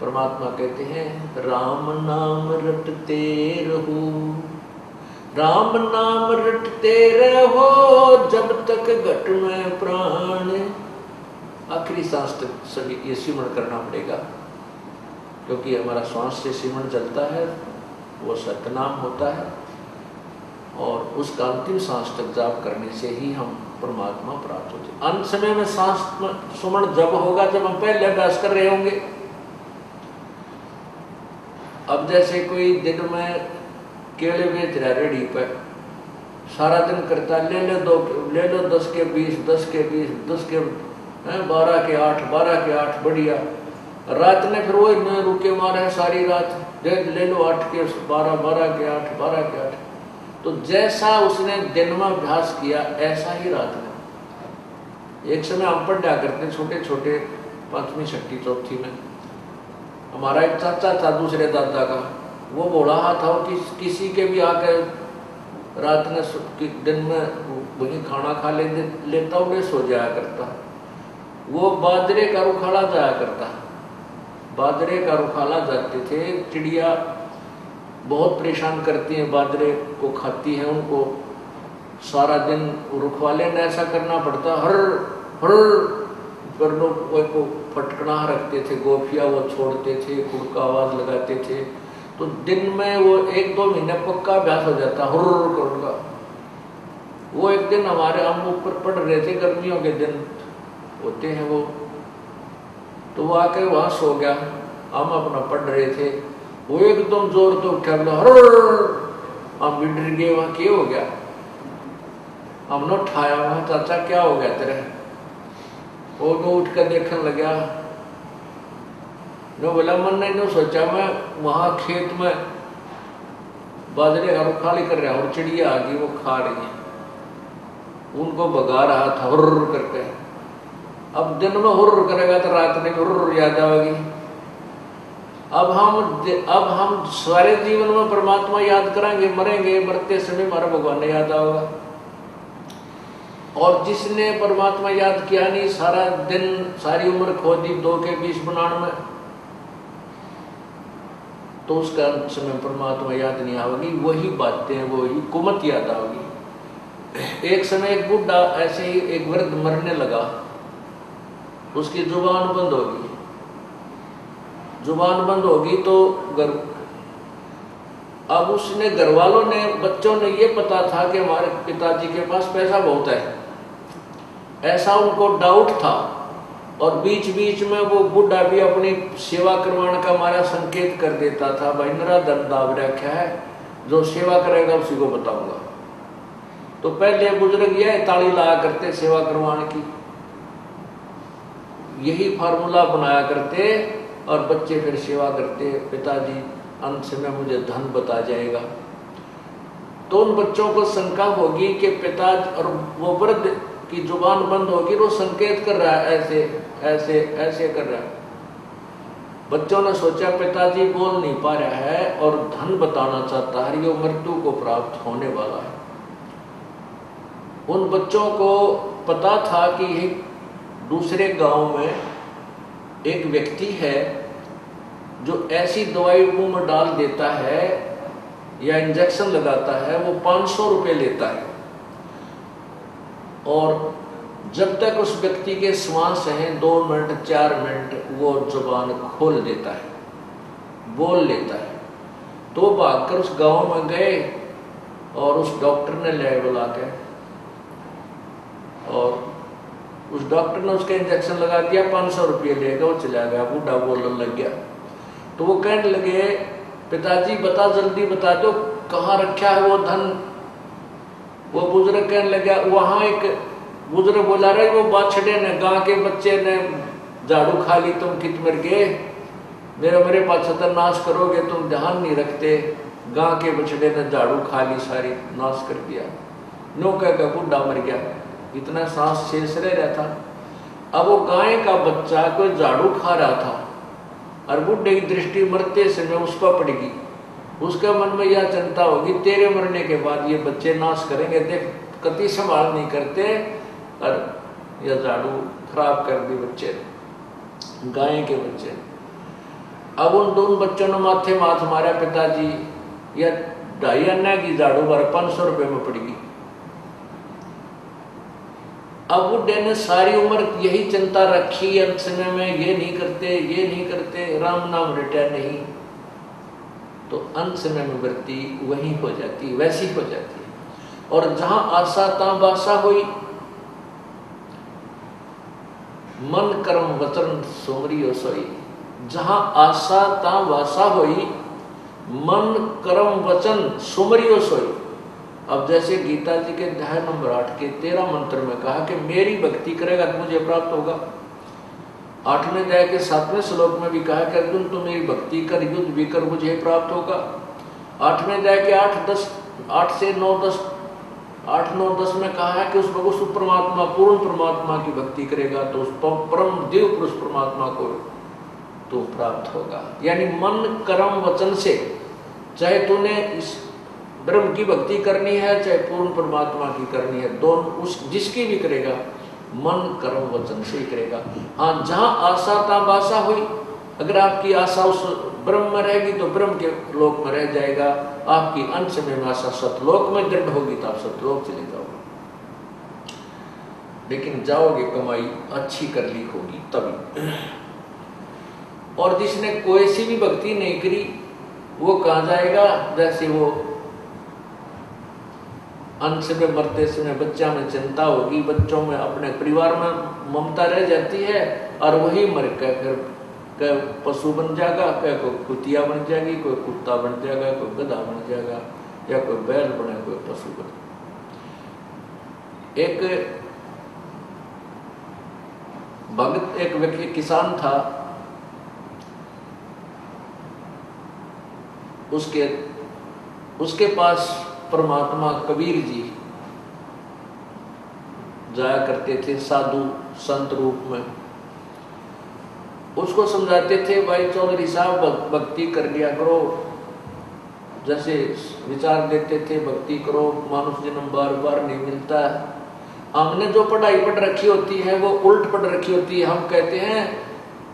परमात्मा कहते हैं राम नाम रटते रहो, राम नाम रटते रहो जब तक घट में प्राण। आखिरी सांस तक सभी ये सिमरण करना पड़ेगा, क्योंकि हमारा श्वास से सिमरण चलता है, वो सतनाम होता है, और उसका अंतिम सांस तक जाप करने से ही हम परमात्मा प्राप्त होते हैं। अंत समय में सांस सुमरण जब होगा जब हम पहले अभ्यास कर रहे होंगे। अब जैसे कोई दिन में केले बेच रहा रेडी पर, सारा दिन करता ले लो 10 के 20, 10 के 20, 10 के 12 के 8, 12 के 8, बढ़िया। रात में फिर वो इतने रुके मारे हैं सारी रात, ले लो 8 के 12, 12 के 8, 12 के 8। तो जैसा उसने दिन में अभ्यास किया ऐसा ही रात में। एक समय हम पढ़ा करते छोटे छोटे 5वीं 6ठी 4थी में, हमारा एक चाचा था दूसरे दादा का, वो बोला था कि किसी के भी आकर रात में दिन में वही खाना खा लेता उन्हें सो जाया करता। वो बाजरे का रुखाला जाया करता, बाजरे का रुखाला जाते थे। चिड़िया बहुत परेशान करती हैं, बाजरे को खाती हैं, उनको सारा दिन रुखवाले ने ऐसा करना पड़ता, हर हर करनो को फटकना रखते थे, गोफिया वो छोड़ते थे, कुड़का आवाज लगाते थे। तो दिन में वो 1-2 महीने पक्का अभ्यास हो जाता हुर्र करूँगा। वो एक दिन हमारे हम ऊपर पढ़ रहे थे, गर्मियों के दिन होते हैं वो, तो वो आके वहाँ सो गया, हम अपना पढ़ रहे थे, वो एकदम जोर तो उठा, बोला हुर्र। हम भी डर गए, वहाँ क्या हो गया? हमने उठाया, वहाँ चाचा क्या हो गया तेरे? वो उठ कर देखने लगा, नो बोला मन नहीं, नो सोचा मैं वहाँ खेत में बाजरे का रुखाली कर रहा और चिड़िया आ गई, वो खा रही है, उनको भगा रहा था हुर्र करके। अब दिन में हुर्र करेगा तो रात में हुर्र याद आएगी। अब हम सारे जीवन में परमात्मा याद करेंगे, मरेंगे, मरते समय हमारा भगवान याद आएगा। और जिसने परमात्मा याद किया नहीं, सारा दिन सारी उम्र खो दी 2 के 20 बनाने में, तो उसका समय परमात्मा याद नहीं आएगी। वही बातें, वही कुमत याद आएगी। एक समय एक बुढ़ा ऐसे ही एक वृद्ध मरने लगा, उसकी जुबान बंद होगी। जुबान बंद होगी तो अब उसने घर वालों ने, बच्चों ने ये पता था कि हमारे पिताजी के पास पैसा बहुत है, ऐसा उनको डाउट था। और बीच बीच में वो बुढ़ा भी अपनी सेवा करवाने का हमारा संकेत कर देता था, भाई मेरा धन दाब रखा है, जो सेवा करेगा उसी को बताऊंगा। तो पहले बुजुर्ग यह ताली लाया करते सेवा करवाने की, यही फार्मूला बनाया करते, और बच्चे फिर सेवा करते, पिताजी अंत समय मुझे धन बता जाएगा। तो उन बच्चों को शंका होगी कि पिताजी, और वो वृद्ध की जुबान बंद होगी, वो संकेत कर रहा है, ऐसे ऐसे ऐसे कर रहा है। बच्चों ने सोचा पिताजी बोल नहीं पा रहा है और धन बताना चाहता है, ये मृत्यु को प्राप्त होने वाला है। उन बच्चों को पता था कि ये दूसरे गांव में एक व्यक्ति है जो ऐसी दवाई मुंह में डाल देता है या इंजेक्शन लगाता है, वो 500 रुपये लेता है। और जब तक उस व्यक्ति के श्वास हैं 2 मिनट 4 मिनट वो जुबान खोल देता है, बोल लेता है। तो वो भागकर उस गांव में गए और उस डॉक्टर ने ले बुला के, और उस डॉक्टर ने उसका इंजेक्शन लगा दिया, 500 रुपये लेगा, वो चला गया। बूढ़ा बोलने लग गया। तो वो कहने लगे, पिताजी बता, जल्दी बता दो कहाँ रखा है वो धन। वो बुजुर्ग कहने लगा, वहाँ एक बुजुर्ग बोला रहे, वो बाछड़े ने, गांव के बच्चे ने झाड़ू खा ली, तुम कित मर गए, मेरे पास सत्यानाश करोगे, तुम ध्यान नहीं रखते। गांव के बछड़े ने झाड़ू खा ली, सारी नाश कर दिया। नो कह बूढ़ा मर गया, इतना सांस शेष रह रहा था। अब वो गाय का बच्चा कोई झाड़ू खा रहा था और बूढ़े की दृष्टि मरते समय उस पर पड़ेगी। उसके मन में यह चिंता होगी, तेरे मरने के बाद ये बच्चे नाश करेंगे, देख कति संभाल नहीं करते, और यह झाड़ू खराब कर दी बच्चे, गाय के बच्चे। अब उन दोनों बच्चों ने माथे माथ मारा, पिताजी यह 2.5 आना की झाड़ू 500 रुपये में पड़ेगी। अब बुढ़े ने सारी उम्र यही चिंता रखी, अंत समय में ये नहीं करते, राम नाम रटा नहीं, तो अंत समय में वृत्ति वही हो जाती, वैसी हो जाती है। और जहां आशा तां बासा हुई, मन कर्म वचन सोमरियो सोई। जहां आशा तां वासा हुई, मन कर्म वचन सुमरियो सोई। अब जैसे गीता जी के अध्याय नंबर 8 के 13 मंत्र में कहा कि मेरी भक्ति करेगा तो मुझे प्राप्त होगा। 8वें अध्याय के 7वें श्लोक में भी कहा कि अर्जुन तू मेरी भक्ति कर, युद्ध भी कर, मुझे प्राप्त होगा। 8वें अध्याय के 8 से 9 10 में कहा है कि उस परमात्मा, पूर्ण परमात्मा की भक्ति करेगा तो उस परम देव पुरुष परमात्मा को तो प्राप्त होगा। यानी मन कर्म वचन से, चाहे तूने इस ब्रह्म की भक्ति करनी है, चाहे पूर्ण परमात्मा की करनी है, दोनों उस जिसकी भी करेगा, मन कर्म वचन से ही करेगा। हाँ, जहाँ आशा ता बासा हुई, अगर आपकी आशा उस ब्रह्म में रहेगी तो ब्रह्म के लोक में रह जाएगा। आपकी अंत समय में आशा सतलोक में दृढ़ होगी तो आप सतलोक चले जाओगे। लेकिन जाओगे कमाई अच्छी कर ली होगी तभी। और जिसने कोई सी भी भक्ति नहीं करी वो कहाँ जाएगा? जैसे वो अंत समय मरते समय बच्चा में चिंता होगी, बच्चों में, अपने परिवार में ममता रह जाती है, और वही मर के फिर पशु बन जाएगा, कोई कुतिया बन जाएगी, कोई कुत्ता बन जाएगा, कोई गधा बन जाएगा, या कोई बैल बने, कोई पशु बने। एक भगत, एक व्यक्ति किसान था, उसके पास परमात्मा कबीर जी जाया करते थे साधु संत रूप में। उसको समझाते थे, भाई चौधरी साहब भक्ति कर लिया करो, जैसे विचार देते थे, भक्ति करो, मानुष जन्म बार बार नहीं मिलता। हमने जो पढ़ाई पढ़ रखी होती है वो उल्ट पढ़ रखी होती है। हम कहते हैं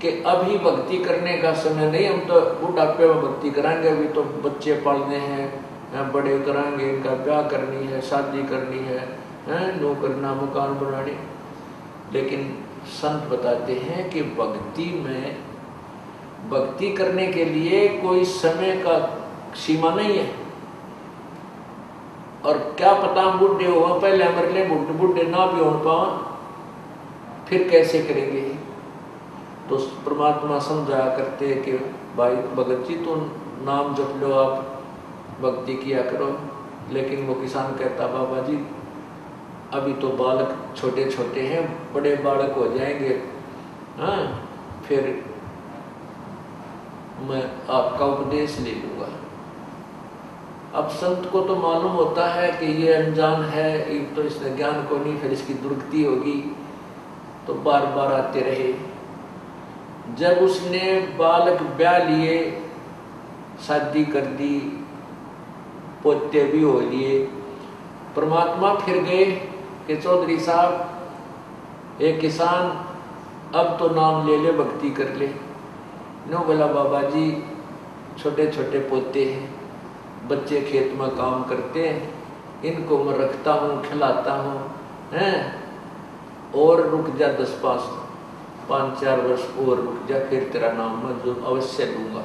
कि अभी भक्ति करने का समय नहीं, हम तो बुढ़ापे में भक्ति कराएंगे, अभी तो बच्चे पालने हैं, बड़े कराएंगे, इनका ब्याह करनी है, शादी करनी है, नो करना, मकान बनाने। लेकिन संत बताते हैं कि भक्ति करने के लिए कोई समय का सीमा नहीं है। और क्या पता बूढ़े हो, पहले मर ले, बूढ़े ना भी हो पाओ, फिर कैसे करेंगे? तो परमात्मा समझाया करते कि भाई भगत जी तो नाम जप लो, आप भक्ति किया करो। लेकिन वो किसान कहता, बाबा जी अभी तो बालक छोटे छोटे हैं, बड़े बालक हो जाएंगे, हाँ फिर मैं आपका उपदेश ले लूँगा। अब संत को तो मालूम होता है कि ये अनजान है, एक तो इसने ज्ञान को नहीं, फिर इसकी दुर्गति होगी, तो बार बार आते रहे। जब उसने बालक ब्याह लिए, शादी कर दी, पोते भी हो लिए, परमात्मा फिर गए कि चौधरी साहब, एक किसान अब तो नाम ले ले, भक्ति कर ले। नो बोला बाबा जी छोटे छोटे पोते हैं, बच्चे खेत में काम करते हैं, इनको मैं रखता हूँ, खिलाता हूँ, हैं, और रुक जा 5-4 वर्ष और रुक जा, फिर तेरा नाम मैं जो अवश्य लूँगा।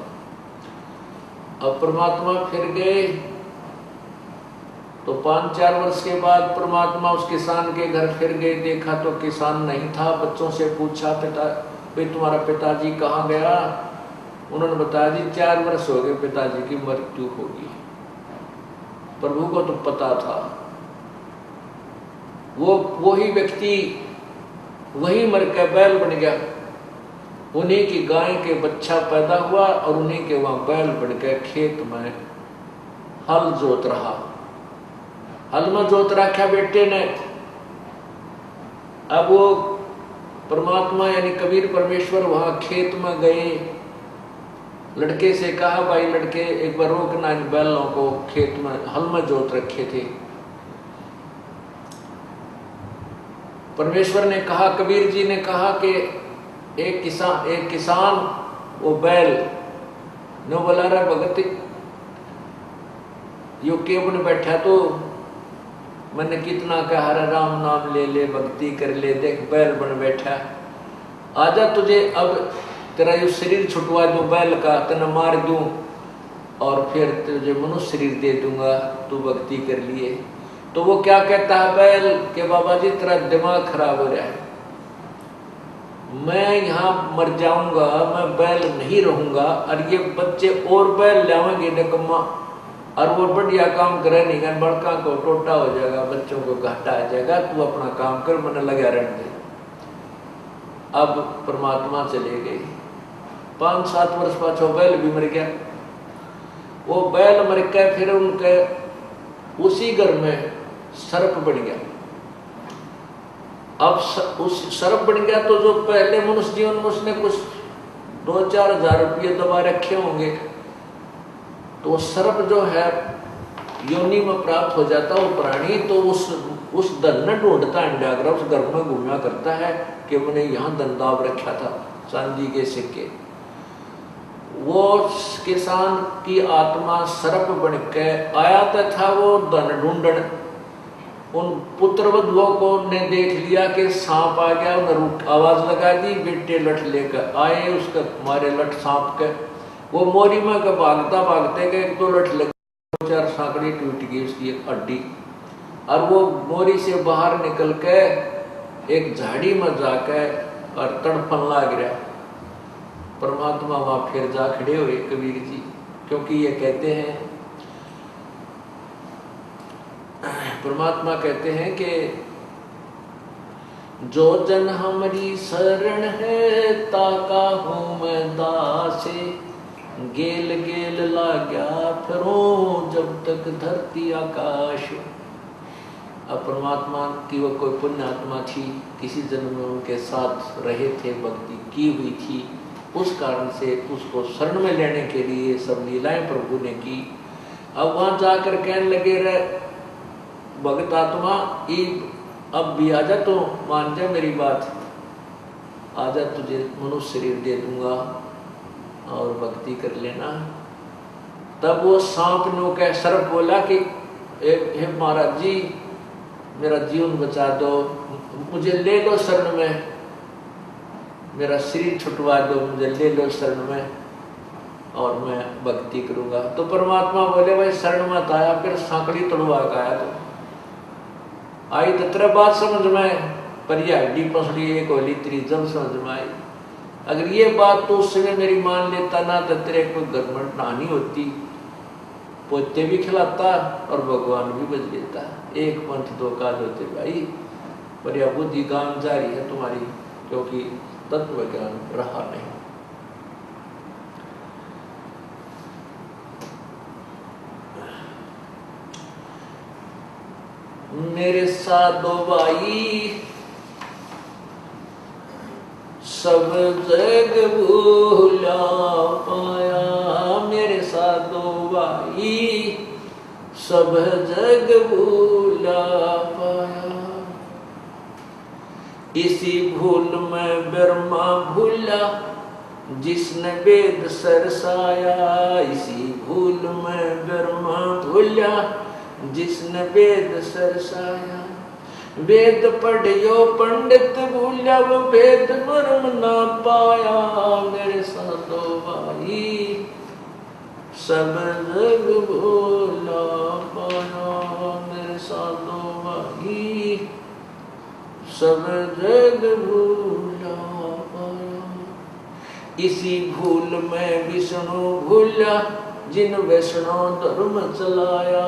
अब परमात्मा फिर गए तो 5-4 वर्ष के बाद परमात्मा उस किसान के घर फिर गए। देखा तो किसान नहीं था। बच्चों से पूछा, पिता भाई तुम्हारा पिताजी कहाँ गया? उन्होंने बताया जी 4 वर्ष हो गए पिताजी की मृत्यु होगी। प्रभु को तो पता था। वही व्यक्ति वही मर के बैल बन गया। उन्हीं की गाय के बच्चा पैदा हुआ और उन्हीं के वहां बैल बन के खेत में हल जोत रहा। हल में जोत रखा बेटे ने। अब वो परमात्मा यानी कबीर परमेश्वर वहां खेत में गए। लड़के से कहा, भाई लड़के एक बार रोकना इन बैलों को, खेत में हल में जोत रखे थे। परमेश्वर ने कहा, कबीर जी ने कहा कि एक किसान वो बैल न बोला रहा भगत यो केवन बैठा तो मैंने कितना कहा हरे राम नाम ले ले, भक्ति कर ले, देख बैल बन बैठा। आजा तुझे अब तेरा यो शरीर छुटवा दूं बैल का, तेना मार दूं और फिर तुझे मनुष्य शरीर दे दूंगा, तू भक्ति कर लिए। तो वो क्या कहता है बैल के बाबा जी तेरा दिमाग खराब हो रहा है, मैं यहाँ मर जाऊंगा, मैं बैल नहीं रहूंगा और ये बच्चे और बैल लावेंगे निकम्मा और वो बढ़िया काम करे नहीं कर, बड़का को टोटा हो जाएगा, बच्चों को घाटा आ जाएगा, तू अपना काम कर, मैंने लगा रहने दे। अब परमात्मा चले गए। 5-7 वर्ष पाछो बैल भी मर गया। वो बैल मर गया, फिर उनके उसी घर में सर्प बन गया। अब उस सर्प बन गया तो जो पहले मनुष्य जीवन में उसने कुछ 2-4 हजार रुपये दबा रखे होंगे, तो सर्प जो है योनि में प्राप्त हो जाता वो प्राणी, तो उस धन ने ढूंढता अंडाग्रह उस घर में घूमा करता है कि मैंने यहाँ धन दाब रखा था चांदी के सिक्के। वो किसान की आत्मा सर्प बन के आया था वो धन ढूंढन। उन पुत्र वधुओं को ने देख लिया कि सांप आ गया, उन्हें आवाज लगा दी, बेटे लठ लेकर आए, उसका मारे लठ सांप के। वो मोरी में का भागता भागते गए, 1-2 लठ लगे, 4 सांकड़ी टूट गई उसकी एक हड्डी। और वो मोरी से बाहर निकल के एक झाड़ी में जाके और तड़पन लग गया। परमात्मा वहां फिर जा खड़े हुए कबीर जी, क्योंकि ये कहते हैं, परमात्मा कहते हैं कि जो जन हमारी शरण है ताका हूँ मैं दासे, गेल गेल लाग्या फिरूं जब तक धरती आकाश। अब परमात्मा की वो कोई पुण्य आत्मा थी, किसी जन्म में उनके साथ रहे थे, भक्ति की हुई थी, उस कारण से उसको शरण में लेने के लिए सब लीलाएं प्रभु ने की। अब वहां जाकर कहने लगे रहे भगत आत्मा अब भी आजा, तो मान जा मेरी बात, आजा तुझे मनुष्य शरीर दे दूंगा और भक्ति कर लेना। तब वो सांप नो कह सर्प बोला कि हे महाराज जी मेरा जीवन बचा दो, मुझे ले लो शरण में, मेरा शरीर छुटवा दो, मुझे ले लो शरण में और मैं भक्ति करूंगा। तो परमात्मा बोले भाई शरण मत आया, फिर सांकड़ी तोड़वा का आया। तो आई तो तेरा बात समझ में, पर यह हड्डी पसड़ी एक होली तेरी जब समझ में आई। अगर ये बात तो उस समय मेरी मान लेता ना तो तेरे कोई गड़बड़ नानी होती, पोते भी खिलाता और भगवान भी बच लेता। एक पंथ 2 काज होते भाई, पर यह बुद्धि काम जारी है तुम्हारी, क्योंकि तत्व ज्ञान रहा नहीं। मेरे साधो भाई सब जग भूला पाया, मेरे साधो भाई सब जग भूला पाया। इसी भूल में ब्रह्मा भूला जिसने वेद सरसाया। इसी भूल में ब्रह्मा भूला जिसने वेद सरसाया। वेद पढ़ियो पंडित भूला वो वेद मर्म ना पाया। मेरे साधो भाई सब जग भूला पाया। मेरे साधो भाई सब जग भूला पाया। इसी भूल में विष्णु भूला जिन वैष्णव धर्म चलाया।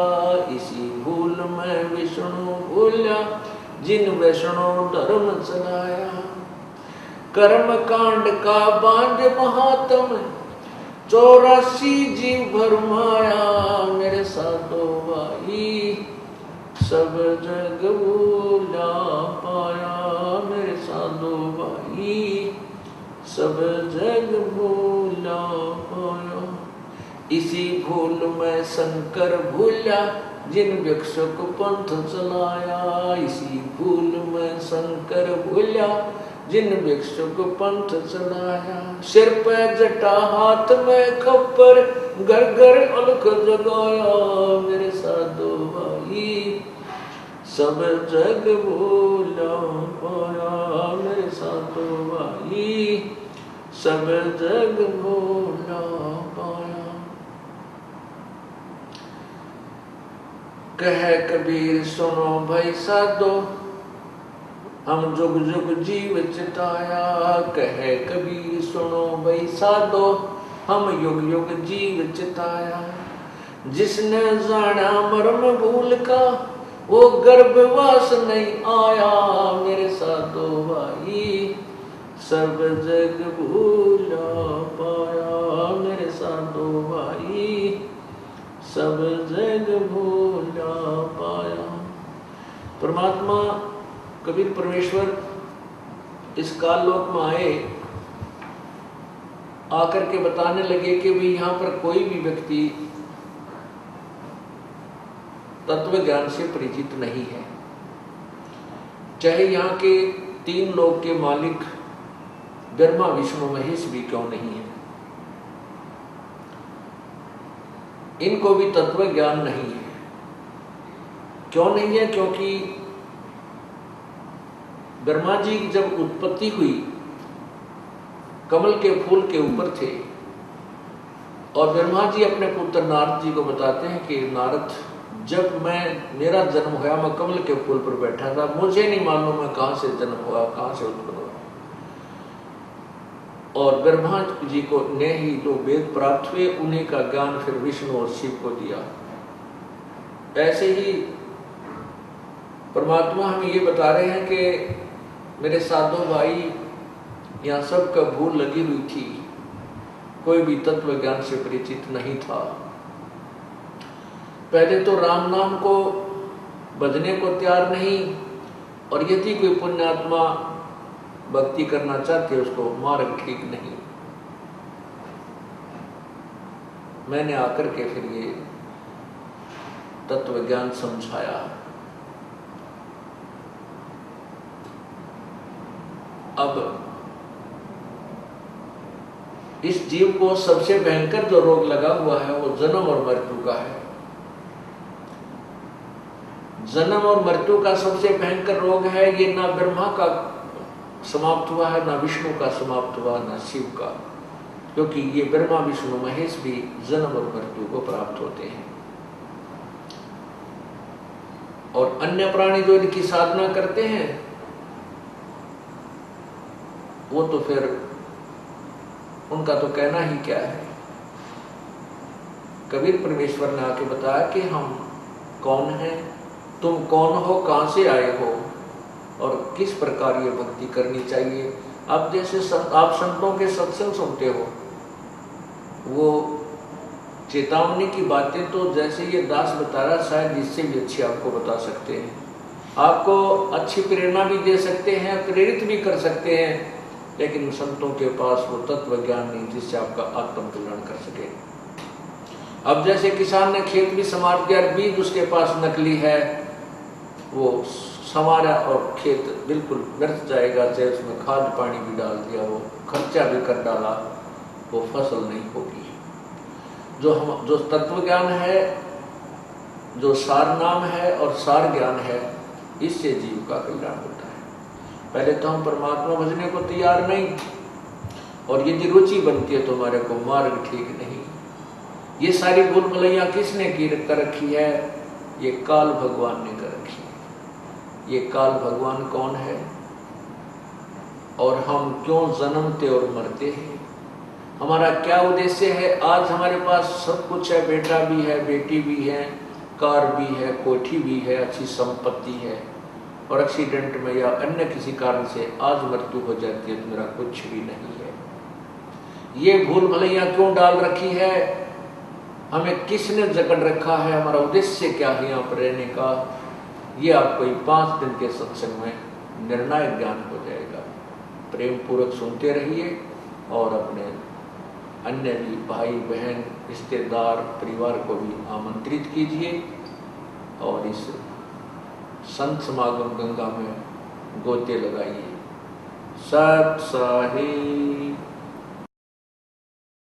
इसी भूल में विष्णु भूला जिन वैष्णव धर्म चलाया। कर्म कांड का बांध महात्म 84 जीव भरमाया। मेरे साधो भाई सब जग भूला पाया। मेरे साधो भाई सब जग भूला पाया। इसी भूल में शंकर भूला जिन वृक्षों को पंथ चलाया। इसी भूल में शंकर भूला जिन वृक्षों को पंथ चलाया। सिर पे जटा हाथ में खप्पर घर घर अलख जगाया। मेरे साधो भाई सब जग भूला पाया। मेरे साधो भाई सब जग भूला पाया। कह कबीर सुनो भाई साधो हम जुग जुग जीव चिताया। कह कबीर सुनो भाई साधो हम युग युग जीव चिताया। जिसने जाना मर्म भूल का वो गर्भवास नहीं आया। मेरे साधो भाई सब जग भूला पाया। मेरे साधो भाई सब जग भूला पाया। परमात्मा कबीर परमेश्वर इस काल लोक में आए, आकर के बताने लगे कि भाई यहाँ पर कोई भी व्यक्ति तत्व ज्ञान से परिचित नहीं है। चाहे यहाँ के 3 लोक के मालिक ब्रह्मा विष्णु महेश भी क्यों नहीं है, इनको भी तत्व ज्ञान नहीं है। क्यों नहीं है? क्योंकि ब्रह्मा जी की जब उत्पत्ति हुई कमल के फूल के ऊपर थे और ब्रह्मा जी अपने पुत्र नारद जी को बताते हैं कि नारद जब मेरा जन्म हुआ मैं कमल के फूल पर बैठा था, मुझे नहीं मालूम मैं कहां से जन्म हुआ कहां से उत्पन्न हुआ। और ब्रह्मा जी को ने ही जो वेद प्राप्त हुए उन्हीं का ज्ञान फिर विष्णु और शिव को दिया। ऐसे ही परमात्मा हमें ये बता रहे हैं कि मेरे साधो भाई यहाँ सबका भूल लगी हुई थी, कोई भी तत्व ज्ञान से परिचित नहीं था। पहले तो राम नाम को बजने को तैयार नहीं, और यदि कोई पुण्यात्मा भक्ति करना चाहते उसको मार्ग ठीक नहीं। मैंने आकर के फिर ये तत्व ज्ञान समझाया। अब इस जीव को सबसे भयंकर जो रोग लगा हुआ है वो जन्म और मृत्यु का है। जन्म और मृत्यु का सबसे भयंकर रोग है ये, ना ब्रह्मा का समाप्त हुआ है, ना विष्णु का समाप्त हुआ, ना शिव का, क्योंकि ये ब्रह्मा विष्णु महेश भी जन्म और मृत्यु को प्राप्त होते हैं। और अन्य प्राणी जो इनकी साधना करते हैं वो तो फिर उनका तो कहना ही क्या है। कबीर परमेश्वर ने आके बताया कि हम कौन हैं, तुम कौन हो, कहां से आए हो और किस प्रकार ये भक्ति करनी चाहिए। अब जैसे आप संतों के सत्संग सुनते हो, वो चेतावनी की बातें तो जैसे ये दास बता रहा शायद इससे भी अच्छी आपको बता सकते हैं, आपको अच्छी प्रेरणा भी दे सकते हैं, प्रेरित भी कर सकते हैं, लेकिन संतों के पास वो तत्व ज्ञान नहीं जिससे आपका आत्म कल्याण कर सके। अब जैसे किसान ने खेत भी संवार दिया, बीज उसके पास नकली है, वो संवारा और खेत बिल्कुल व्यर्थ जाएगा, चाहे उसमें खाद पानी भी डाल दिया, वो खर्चा भी कर डाला, वो फसल नहीं होगी। जो तत्व ज्ञान है, जो सार नाम है और सार ज्ञान है, इससे जीव का कल्याण होता है। पहले तो हम परमात्मा भजने को तैयार नहीं, और यदि रुचि बनती है तो हमारे को मार्ग ठीक नहीं। ये सारी भूल भुलैया किसने कर रखी है? ये काल भगवान ने कर रखी है। ये काल भगवान कौन है और हम क्यों जन्मते और मरते हैं? हमारा क्या उद्देश्य है? आज हमारे पास सब कुछ है, बेटा भी है, बेटी भी है, कार भी है, कोठी भी है, अच्छी संपत्ति है, और एक्सीडेंट में या अन्य किसी कारण से आज मृत्यु हो जाती है तो मेरा कुछ भी नहीं है। ये भूल भुलैया क्यों डाल रखी है? हमें किसने जकड़ रखा है? हमारा उद्देश्य क्या है यहाँ पर रहने का? ये आपको 5 दिन के सत्संग में निर्णायक ज्ञान हो जाएगा। प्रेम पूर्वक सुनते रहिए और अपने अन्य भी भाई बहन रिश्तेदार परिवार को भी आमंत्रित कीजिए और इस संत समागम गंगा में गोते लगाइए। सत साही।